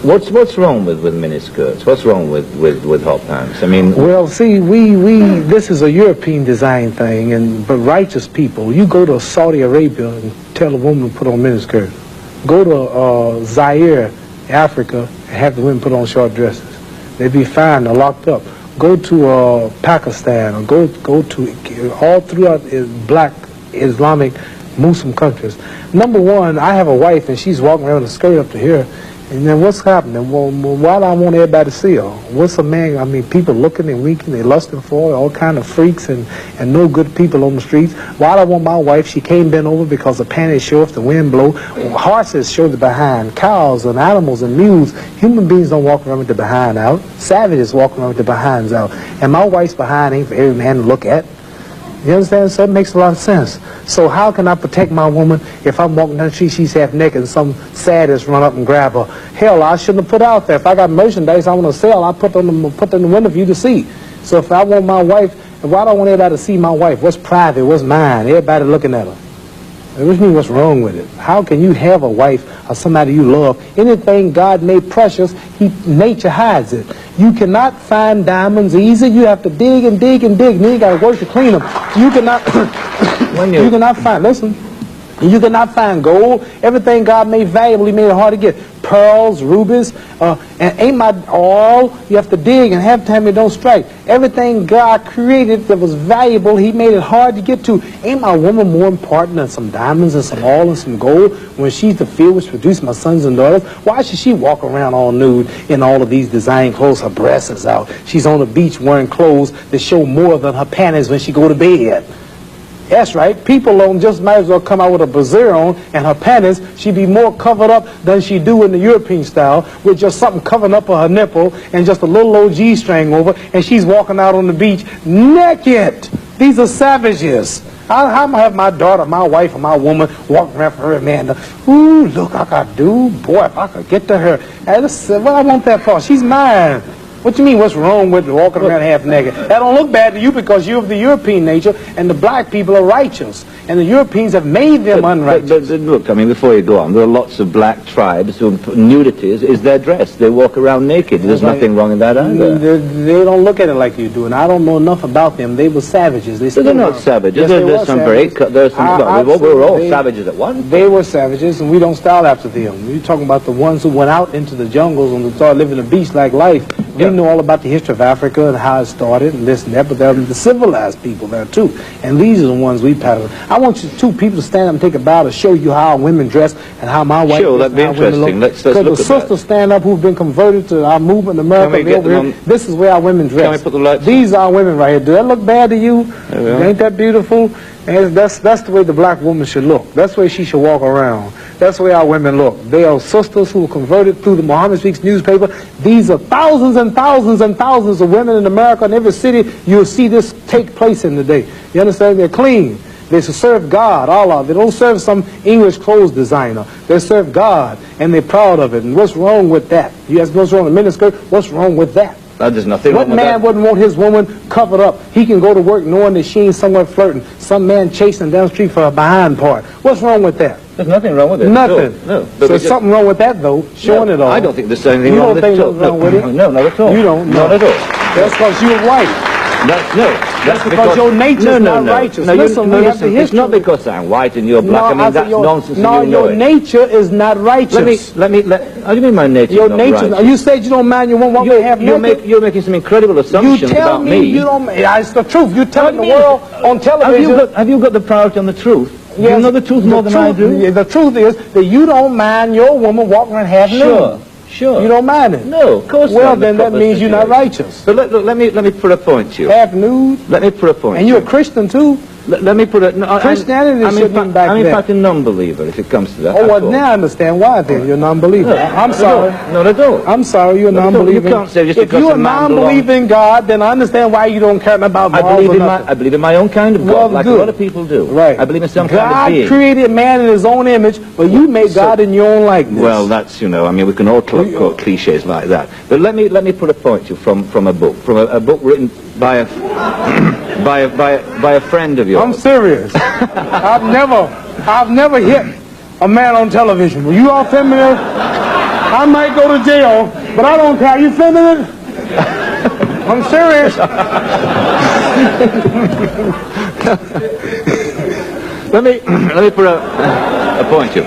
What's wrong with miniskirts? What's wrong with hot pants? I mean, well, see, this is a European design thing, but righteous people, you go to Saudi Arabia and tell a woman to put on miniskirt. Go to Zaire, Africa, and have the women put on short dresses. They'd be fined or locked up. Go to Pakistan, or go to all throughout black Islamic Muslim countries. Number one, I have a wife and she's walking around with a skirt up to here. And then what's happening? Well, why do I want everybody to see her? What's a man? I mean, people looking and winking, they lusting for her, all kind of freaks and no good people on the streets. Why do I want my wife? She can't bend over because the panties show if the wind blow. Horses show the behind. Cows and animals and mules. Human beings don't walk around with the behind out. Savages walk around with the behinds out. And my wife's behind ain't for every man to look at. You understand? So it makes a lot of sense. So how can I protect my woman if I'm walking down the street, she's half naked, and some sadist run up and grab her? Hell, I shouldn't have put out there. If I got merchandise I want to sell, I put it in the window for you to see. So if I want my wife, why do I want everybody to see my wife? What's private? What's mine? Everybody looking at her. Which means what's wrong with it? How can you have a wife or somebody you love? Anything God made precious, nature hides it. You cannot find diamonds easy. You have to dig and dig and dig, and then you got to work to clean them. You cannot, you cannot find, listen, you cannot find gold. Everything God made valuable, He made it hard to get. Pearls, rubies, and ain't my all. You have to dig, and half the time it don't strike. Everything God created that was valuable, He made it hard to get to. Ain't my woman more important than some diamonds and some oil and some gold when she's the field which produced my sons and daughters? Why should she walk around all nude in all of these design clothes? Her breasts is out. She's on the beach wearing clothes that show more than her panties when she go to bed. That's right. People don't just might as well come out with a brassiere on and her panties. She'd be more covered up than she do in the European style with just something covering up her nipple and just a little old G-string over, and she's walking out on the beach naked. These are savages. How am I have my daughter, my wife, or my woman walking around for her man? Ooh, look, I could do. Boy, if I could get to her. What I want that for? She's mine. What you mean, what's wrong with walking around half naked? That don't look bad to you because you're of the European nature, and the black people are righteous. And the Europeans have made them unrighteous. But look, I mean, before you go on, there are lots of black tribes who nudity is their dress. They walk around naked. There's nothing wrong in that either. They don't look at it like you do, and I don't know enough about them. They were savages. They're not savages. Yes, there's some break. There's some. We were all savages at once. They were savages, and we don't style after them. You're talking about the ones who went out into the jungles and started living a beast-like life. We know all about the history of Africa and how it started and this and that, but there are the civilized people there too. And these are the ones we pattern. I want you two people to stand up and take a bow to show you how women dress and how my wife Sure, that'd be interesting. Let's look at that. Because the sisters stand up who've been converted to our movement in America. This is where our women dress. Can we put the lights These are women right here. Do that look bad to you? Ain't that beautiful? And that's the way the black woman should look. That's the way she should walk around. That's the way our women look. They are sisters who were converted through the Muhammad Speaks newspaper. These are thousands and thousands and thousands of women in America. In every city, you'll see this take place in the day. You understand? They're clean. They serve God, Allah. They don't serve some English clothes designer. They serve God, and they're proud of it. And what's wrong with that? You ask what's wrong with miniskirt? What's wrong with that? There's nothing wrong with that. What man wouldn't want his woman covered up? He can go to work knowing that she ain't somewhere flirting. Some man chasing down the street for a behind part. What's wrong with that? There's nothing wrong with it. Nothing. No. So there's something wrong with that, though, showing it all. I don't think there's anything wrong with it. You don't think there's wrong with it? No, not at all. You don't? Not at all. That's because you're white. That's because your nature's not righteous. No, listen, it's not because I'm white and you're black. I mean, that's nonsense. No, your nature is not righteous. How do you mean my nature is not righteous? You said you don't mind your woman walking half naked. You're making some incredible assumptions about me. You tell me you don't. It's the truth. You're telling the world on television. Have you got the priority on the truth? Yes, you know the truth more than I do? The truth is that you don't mind your woman walking around half naked. Sure. You don't mind it? No, of course not. Well, then that means you're not righteous. But look, let me put a point to you. Half nude? Let me put a point. And you're a Christian too? Let me put it. No, Christianity shouldn't be back I'm in fact a non-believer if it comes to that. Oh, well, now I understand why then. You're a non-believer. I'm sorry. Not at all. I'm sorry, you're a non-believer. You can't say just because you're a non-believer in God, then I understand why you don't care about God. I believe in my own kind of God, like a lot of people do. Right. I believe in some kind of being. God created man in his own image, but you made God in your own likeness. Well, that's, I mean, we can all quote cliches like that. But let me put a point to you from a book written by a friend of yours. I'm serious. I've never hit a man on television. Were you all familiar? I might go to jail, but I don't care. You filming it? I'm serious. Let me put a point to you.